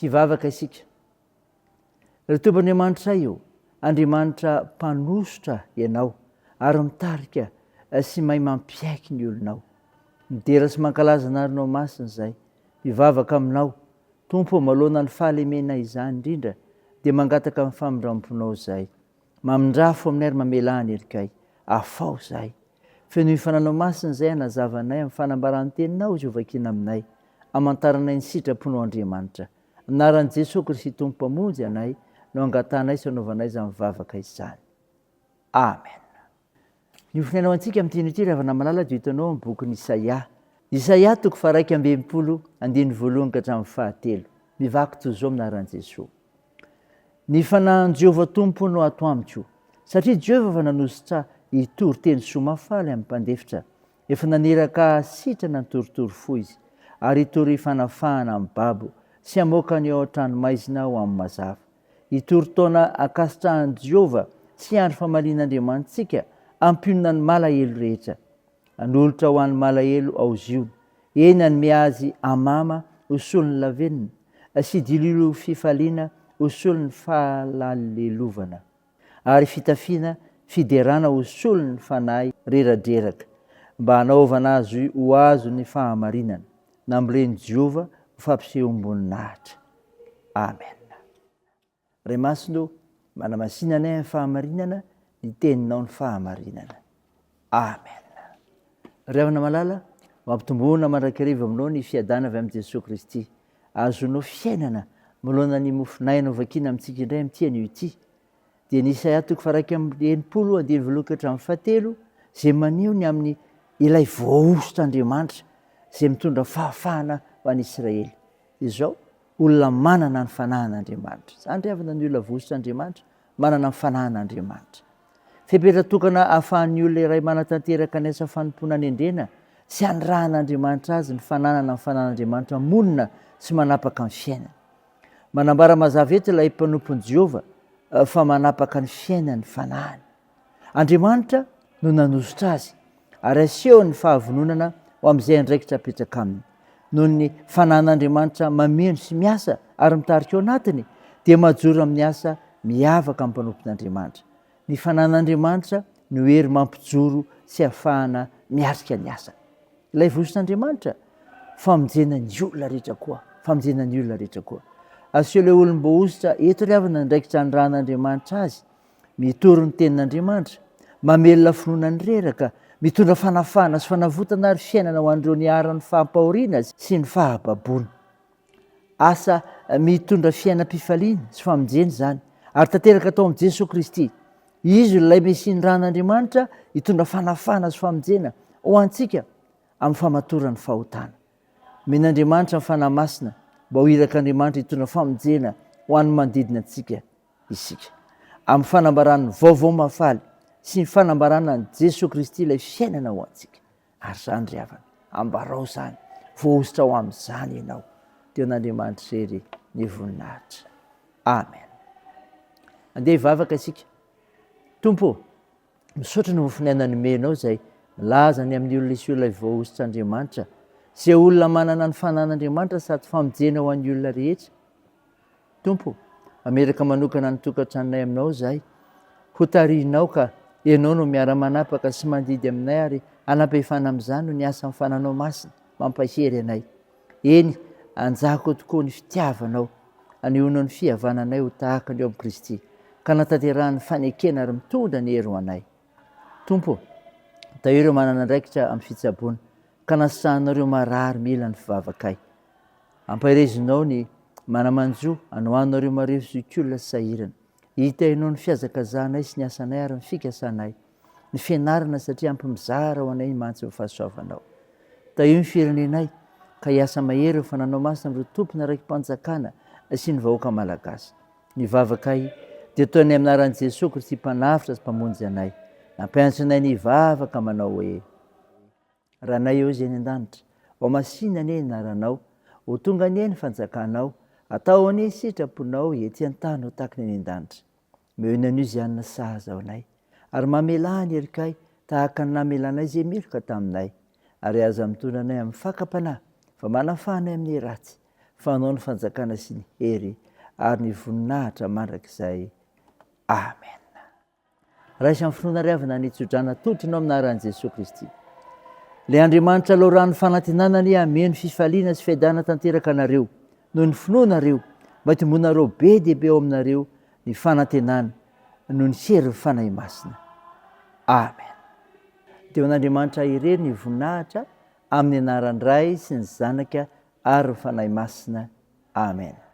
hivavaka isika raha tomban'andriamanitra io andriamanitra mpanositra ianao ary mitarika sy mahay mampiaiky ny olonao midera sy mankalaza narinao masina izay mivavaka aminao tompo malona ny fahalemena izany indrindra dia mangataka amin'ny famindramponao izay mamindrafo amin'ny ary mamelahany erikay afao izay feno hifananao masina izay anazavanay amin'ny fanambarany teninao izy ovakina aminay amantaranay ny sitraponao Andriamanitra anaran'i Jesosy Kristy tompo mpamonjy anay no angatanay sy anaovanay izany mivavaka izany amen. Ny ofinainao antsika amin'ny tiny ity ravana malala dia hitanao amin'ny bokin'i Isaia toko faha 1:2 ka hatramin'ny 7 mivaky toy izao aminaran'i Jesosy. Ny fanahin'i Jehovah tompo no ato amiko satria Jehovah efa nanositra hitory teny somafaly amin'ny mpandefitra efa naneraka sitrana ny toritory fo izy ary hitory fanafahana amin'ny babo sy hamoaka ny ao an-tranomaizina ho amin'ny mazava hitory taona akasitrahan'i Jehovah sy andro famalian'Andriamanitsika ampionana ny malahelo rehetra anolotra ho an'ny malahelo aoziony eny anyme azy amama hosolon'ny lavenina sy dililo fifaliana hosolon'ny fahalalelovana ary fitafiana fiderana hosolon'ny fanahy reradreraka mba hanaovana azy ho azo ny fahamarinana namboleny Jehovah ho fampiseho amboninahitra amen. Ray masino manamasinanay amin'ny fahamarinana ny teninao ny fahamarinana amen. Ravana malala mampitombona mandrakariva aminao ny fiadana avy amin'i Jesosy Kristy azonao fiainana molona ny mofinaina ovakina amintsika indray amin'ity anio ity dia ny Isaia toko faha 1:2 ka hatramin'ny 7 izay maneho ny amin'ny ilay voaositra Andriamanitra izay mitondra fahafahana ho an'i Israely. Izao olona manana ny fanahin'Andriamanitra izany riavana ny olona voaositra Andriamanitra manana ny fanahin'Andriamanitra fipetra-tokana ahafahan'ny olona iray manatanteraka ny asa fanompoana ny endrena sy hanirahan'Andriamanitra azy ny fananana ny fanahin'Andriamanitra monina sy manapaka ny fiainana. Manambara mazava eto ilay mpanompon'i Jehovah fa manapaka ny fiainany fanahiny. Andriamanitra no nanositra azy ary aseho ny fahavononana ho amin'izay andraikitra apetraka aminy. Noho ny fanahin'Andriamanitra mameno sy miasa ary mitarika ao anatiny dia mahajoro amin'ny asa miavaka amin'ny mpanompon'Andriamanitra. Ny fanahin'Andriamanitra no hery mampijoro sy ahafahana miarika ny asa. Ilay voaositr'Andriamanitra famonjena ny olona rehetra koa, famonjena ny olona rehetra koa. Aseho ilay olom-boaositra eto riavana ndraikitra hanirahan'Andriamanitra azy mitory ny tenin'Andriamanitra mamelona finoana ny reraka mitondra fanafahana sy fanavotana ary fiainana ho an'ireo niaran'ny fahampahoriana sy ny fahababoana. Asa mitondra fiainam-pifaliana sy famonjena izany ary tanteraka atao amin'i Jesosy Kristy. Izy ilay mesiany ran'Andriamanitra hitondra fanafahana sy famonjena ho antsika amin'ny famatoran'ny fahotana. Men'Andriamanitra ny fanahy masina mba ho irak'Andriamanitra hitondra famonjena ho an'ny manodidina antsika isika. Amin'ny fanambarany vaovao mafaly sy ny fanambarana ny Jesosy Kristy ilay fiainana ho antsika. Ary izany ry havana, ambarao izany, voaositra ho amin'izany ianao. Teo an'Andriamanitra irery ny voninahitra. Amen. Andeha hivavaka isika. Tompo, misaotra ny mofinaina nomenao izay milaza ny amin'ny olona isy olona voaositra Andriamanitra, izay olona manana ny fanahin'Andriamanitra sady famonjena ho an'ny olona rehetra. Tompo, mameraka manokana ny tokantranonay aminao izay, ho tarihinao ka ianao no miara-manapaka sy mandidy aminay ary anam-pehefana amin'izany no ny asa fananao masina mampahery anay. Eny, anjako tokoa ny fitiavanao, anehoanao ny fihavananay ho tahaka ny eo amin'i Kristy, ka natanterahany fanekena ary mitondra ny hery ho anay. Tompo, da ireo manana andraikitra amin'ny fitsaboana, ka nasahanareo marary mila ny fivavakay. Ampahirezinao ny manamanjo anohanareo mareo zokiolona sy sahirana. Hitainao ny fiazakazanay sy ny asanay ary ny fikasanay, ny fianarana satria ampy mizara ho anay mantsy ny fahasoavanao. Da io ny firenenay ka hiasa mahery fa nanao masina amin'ireo tompona raiky mpanjakana sy ny vahoaka malagasy. Ny vavakay dia toy ny aminaran'i Jesosy Kristy mpanafitra sy mpamonjy anay, nampianatrinay ny vavaka manao hoe: Ranay eo izay ny an-danitra, ao masina anie ny anaranao, ho tonga anie ny fanjakanao, atao anie sitraponao ety an-tany ho tahaka ny any an-danitra. Mehona an'io izay anona sahaza ao anay, ary mamelany erikay tahaka ny namelanay izay miloka taminay, ary aza mitondra anay amin'ny fakapanahy fa manafanay amin'ny ratsy, fanao ny fanjakana sy ny hery ary ny voninahitra mandrakizay. Amen. Raha isan'ny finoana ry avana ny tsodrana totrinao amin'ny anaran'i Jesosy Kristy. Ilay Andriamanitra loharan'ny fanantenanany hameno fifaliana sy fiaidana tanteraka anareo noho ny finoanareo mba hitomboanareo be dia be ao aminareo ny fanantenana noho ny sery fanahy masina. Amen. Dia an'Andriamanitra irery ny voninahitra amin'ny anaran'ny Ray sy ny Zanaka ary ny fanahy masina. Amen.